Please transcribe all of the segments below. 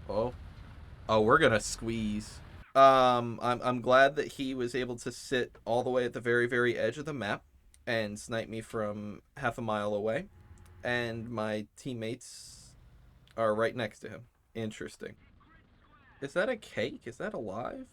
Oh, oh, we're gonna squeeze. I'm glad that he was able to sit all the way at the very edge of the map and snipe me from half a mile away, and my teammates are right next to him. Interesting. Is that a cake? Is that alive?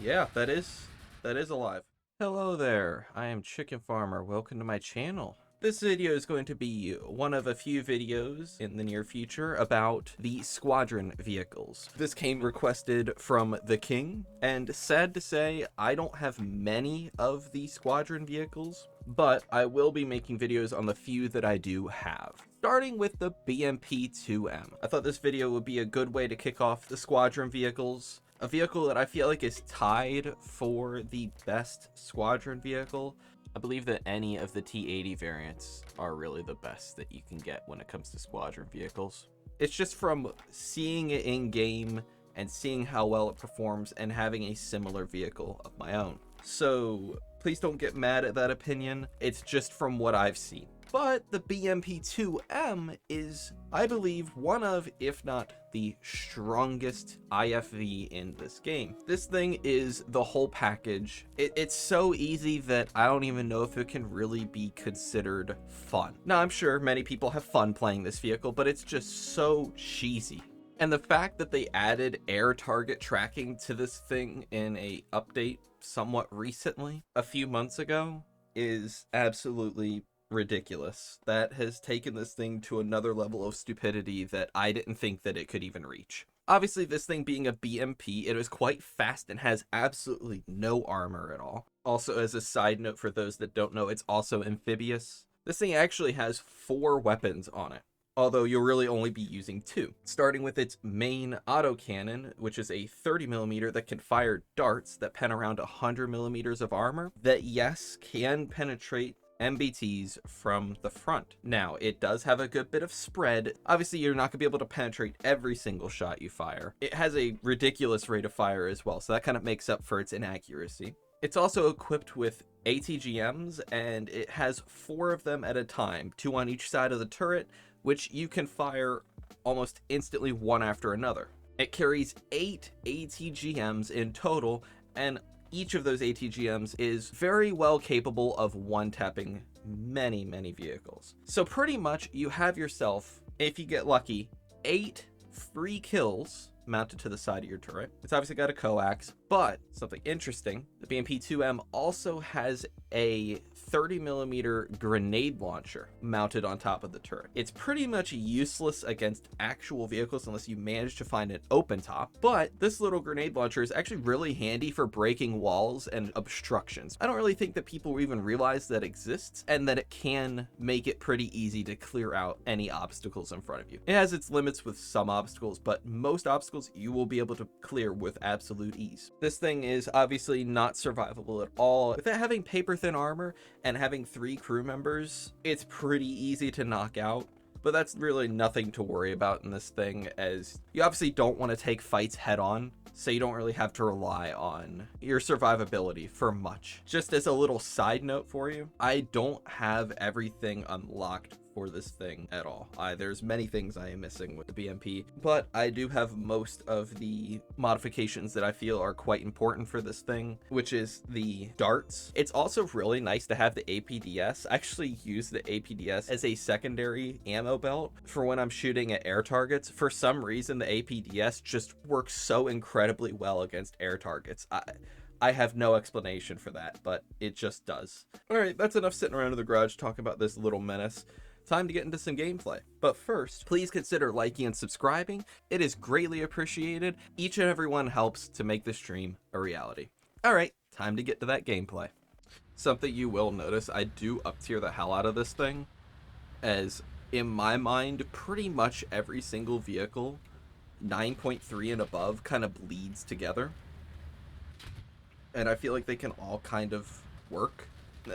Yeah, that is alive. Hello there. I am Chicken Farmer. Welcome to my channel. This video is going to be one of a few videos in the near future about the squadron vehicles. This came requested from the King, and sad to say, I don't have many of the squadron vehicles, but I will be making videos on the few that I do have. Starting with the BMP-2M. I thought this video would be a good way to kick off the squadron vehicles. A vehicle that I feel like is tied for the best squadron vehicle. I believe that any of the T-80 variants are really the best that you can get when it comes to squadron vehicles. It's just from seeing it in game and seeing how well it performs and having a similar vehicle of my own. So please don't get mad at that opinion. It's just from what I've seen. But the BMP-2M is, I believe, one of, if not the strongest IFV in this game. This thing is the whole package. It's so easy that I don't even know if it can really be considered fun. Now, I'm sure many people have fun playing this vehicle, but it's just so cheesy. And the fact that they added air target tracking to this thing in a update somewhat recently, a few months ago, is absolutely ridiculous. That has taken this thing to another level of stupidity that I didn't think that it could even reach. Obviously, this thing being a BMP, it is quite fast and has absolutely no armor at all. Also, as a side note for those that don't know, it's also amphibious. This thing actually has 4 weapons on it, although you'll really only be using 2. Starting with its main autocannon, which is a 30mm that can fire darts that pen around 100mm of armor, that yes, can penetrate MBTs from the front. Now, it does have a good bit of spread. Obviously, you're not going to be able to penetrate every single shot you fire. It has a ridiculous rate of fire as well, so that kind of makes up for its inaccuracy. It's also equipped with ATGMs, and it has 4 of them at a time, 2 on each side of the turret, which you can fire almost instantly one after another. It carries 8 ATGMs in total, and each of those ATGMs is very well capable of one-tapping many vehicles. So pretty much you have yourself, if you get lucky, 8 free kills mounted to the side of your turret. It's obviously got a coax, but something interesting, the BMP-2M also has a 30mm grenade launcher mounted on top of the turret. It's pretty much useless against actual vehicles unless you manage to find an open top, but this little grenade launcher is actually really handy for breaking walls and obstructions. I don't really think that people even realize that exists and that it can make it pretty easy to clear out any obstacles in front of you. It has its limits with some obstacles, but most obstacles you will be able to clear with absolute ease. This thing is obviously not survivable at all. With it having paper thin armor and having 3 crew members, it's pretty easy to knock out. But that's really nothing to worry about in this thing, as you obviously don't want to take fights head on, so you don't really have to rely on your survivability for much. Just as a little side note for you, I don't have everything unlocked for this thing at all. There's many things I am missing with the BMP, but I do have most of the modifications that I feel are quite important for this thing, which is the darts. It's also really nice to have the APDS. I actually use the APDS as a secondary ammo belt for when I'm shooting at air targets. For some reason, the APDS just works so incredibly well against air targets. I have no explanation for that, but it just does. All right, that's enough sitting around in the garage talking about this little menace. Time to get into some gameplay. But first, please consider liking and subscribing. It is greatly appreciated. Each and every one helps to make this stream a reality. All right, time to get to that gameplay. Something you will notice, I do up tier the hell out of this thing, as in my mind, pretty much every single vehicle 9.3 and above kind of bleeds together. And I feel like they can all kind of work.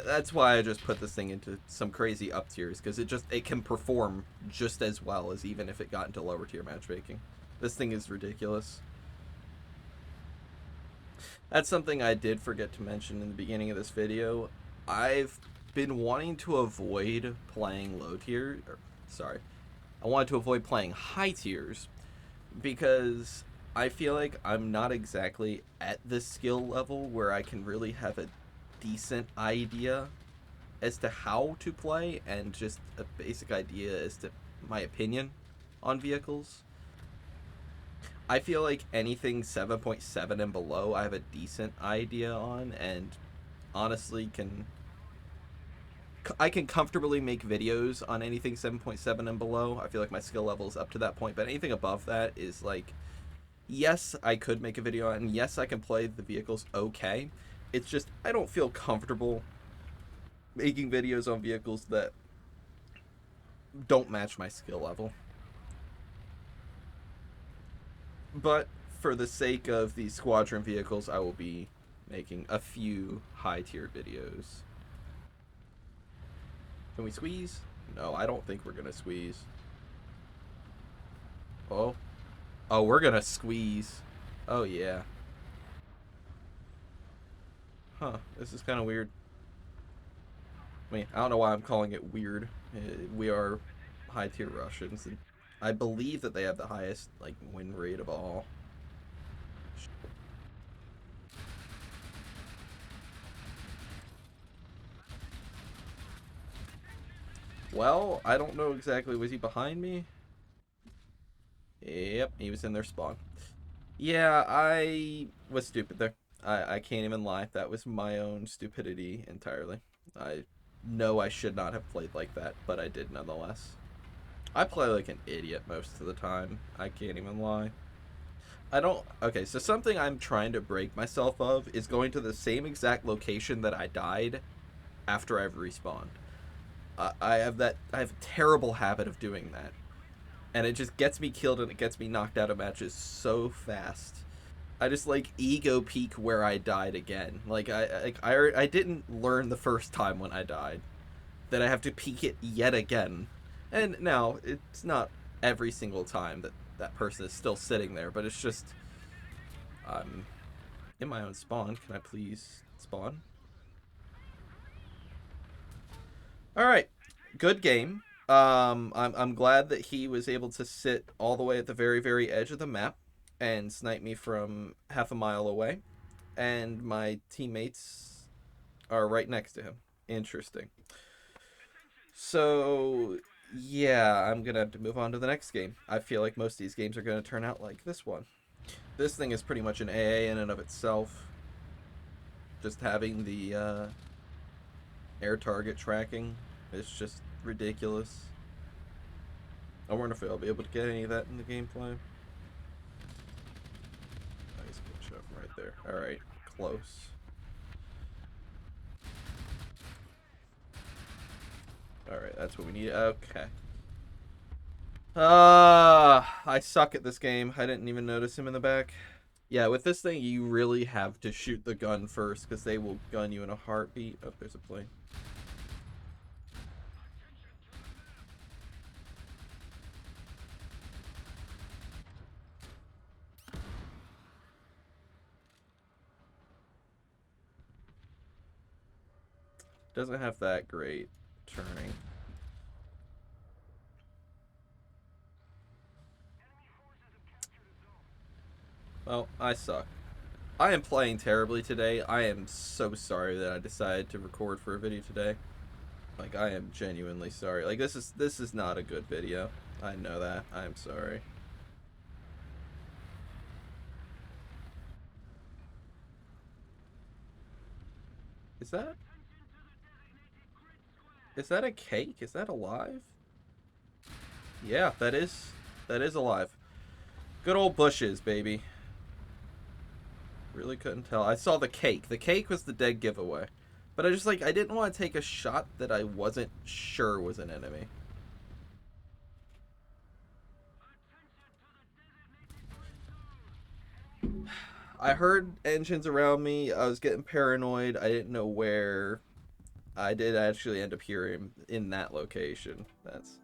That's why I just put this thing into some crazy up tiers, because it can perform just as well as even if it got into lower tier matchmaking. This thing is ridiculous. That's something I did forget to mention in the beginning of this video. I've been wanting to avoid playing low tier, I wanted to avoid playing high tiers because I feel like I'm not exactly at the skill level where I can really have a decent idea as to how to play and just a basic idea as to my opinion on vehicles. I feel like anything 7.7 and below I have a decent idea on, and honestly I can comfortably make videos on anything 7.7 and below. I feel like my skill level is up to that point, but anything above that is like, yes, I could make a video on, and yes, I can play the vehicles okay. It's just I don't feel comfortable making videos on vehicles that don't match my skill level. But for the sake of the squadron vehicles, I will be making a few high tier videos. Can we squeeze? No, I don't think we're gonna squeeze. Oh. Oh, we're gonna squeeze. Oh, yeah. Huh. This is kind of weird. I mean, I don't know why I'm calling it weird. We are high tier Russians, and I believe that they have the highest like win rate of all. Well, I don't know exactly. Was he behind me? Yep, he was in their spawn. Yeah, I was stupid there. I can't even lie. That was my own stupidity entirely. I know I should not have played like that, but I did nonetheless. I play like an idiot most of the time. I can't even lie. I don't. Okay, so something I'm trying to break myself of is going to the same exact location that I died after I've respawned. I have that. I have a terrible habit of doing that, and it just gets me killed and it gets me knocked out of matches so fast. I just like ego peak where I died again. Like I didn't learn the first time when I died that I have to peak it yet again. And now it's not every single time that that person is still sitting there, but it's just I'm in my own spawn. Can I please spawn? All right, good game. I'm glad that he was able to sit all the way at the very edge of the map and snipe me from half a mile away, and my teammates are right next to him. Interesting. So yeah, I'm gonna have to move on to the next game. I feel like most of these games are gonna turn out like this one. This thing is pretty much an AA in and of itself. Just having the air target tracking is just ridiculous. I wonder if I'll be able to get any of that in the gameplay. Nice, good shot from right there. Alright, close. Alright, that's what we need. Okay. I suck at this game. I didn't even notice him in the back. Yeah, with this thing, you really have to shoot the gun first, because they will gun you in a heartbeat. Oh, there's a plane. Doesn't have that great turning. Well, I suck. I am playing terribly today. I am so sorry that I decided to record for a video today. Like, I am genuinely sorry. Like, this is not a good video. I know that. I'm sorry. Is that a cake? Is that alive? Yeah, that is alive. Good old bushes, baby. Really couldn't tell. I saw the cake. The cake was the dead giveaway. But I just like I didn't want to take a shot that I wasn't sure was an enemy. I heard engines around me. I was getting paranoid. I didn't know where. I did actually end up hearing him in that location. That's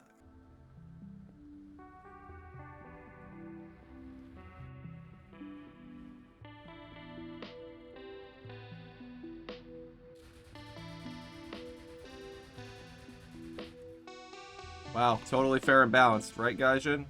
wow, totally fair and balanced, right, Gaijin?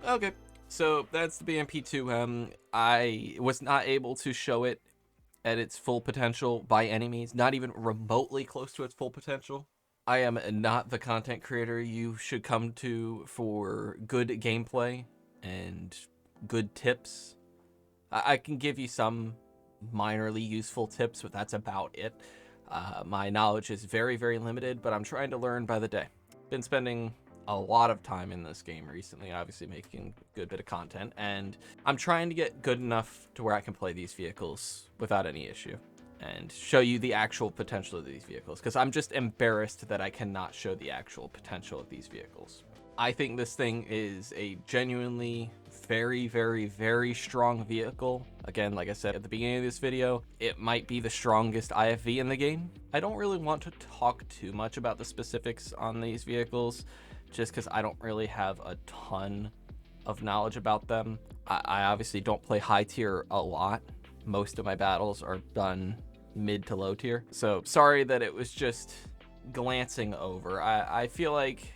Okay, so that's the BMP-2M. I was not able to show it at its full potential by any means, not even remotely close to its full potential. I am not the content creator you should come to for good gameplay and good tips. I can give you some minorly useful tips, but that's about it. My knowledge is very, very limited, but I'm trying to learn by the day. Been spending a lot of time in this game recently, obviously making a good bit of content, and I'm trying to get good enough to where I can play these vehicles without any issue and show you the actual potential of these vehicles, because I'm just embarrassed that I cannot show the actual potential of these vehicles. I think this thing is a genuinely very, very, very strong vehicle. Again, like I said at the beginning of this video, it might be the strongest IFV in the game. I don't really want to talk too much about the specifics on these vehicles, just because I don't really have a ton of knowledge about them. I obviously don't play high tier a lot. Most of my battles are done mid to low tier. So sorry that it was just glancing over. I feel like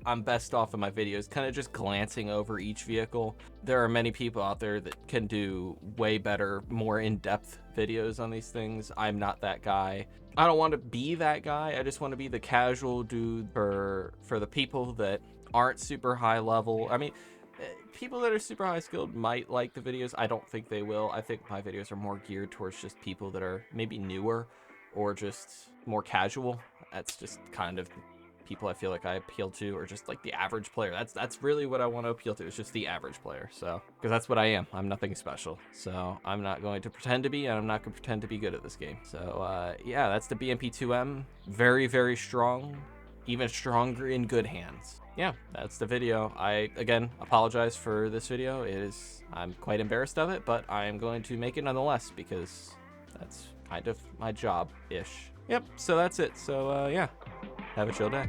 I'm best off in my videos kind of just glancing over each vehicle. There are many people out there that can do way better, more in-depth videos on these things. I'm not that guy. I don't want to be that guy. I just want to be the casual dude for the people that aren't super high level. I mean, people that are super high skilled might like the videos. I don't think they will. I think my videos are more geared towards just people that are maybe newer or just more casual. That's just kind of people I feel like I appeal to, or just like the average player. That's really what I want to appeal to. It's just the average player. So, because that's what I am. I'm nothing special. So I'm not going to pretend to be, and I'm not going to pretend to be good at this game. So yeah, that's the BMP-2M. Very, very strong, even stronger in good hands. Yeah, that's the video. I, again, apologize for this video. I'm quite embarrassed of it, but I'm going to make it nonetheless because that's kind of my job-ish. Yep, so that's it. So yeah, have a chill day.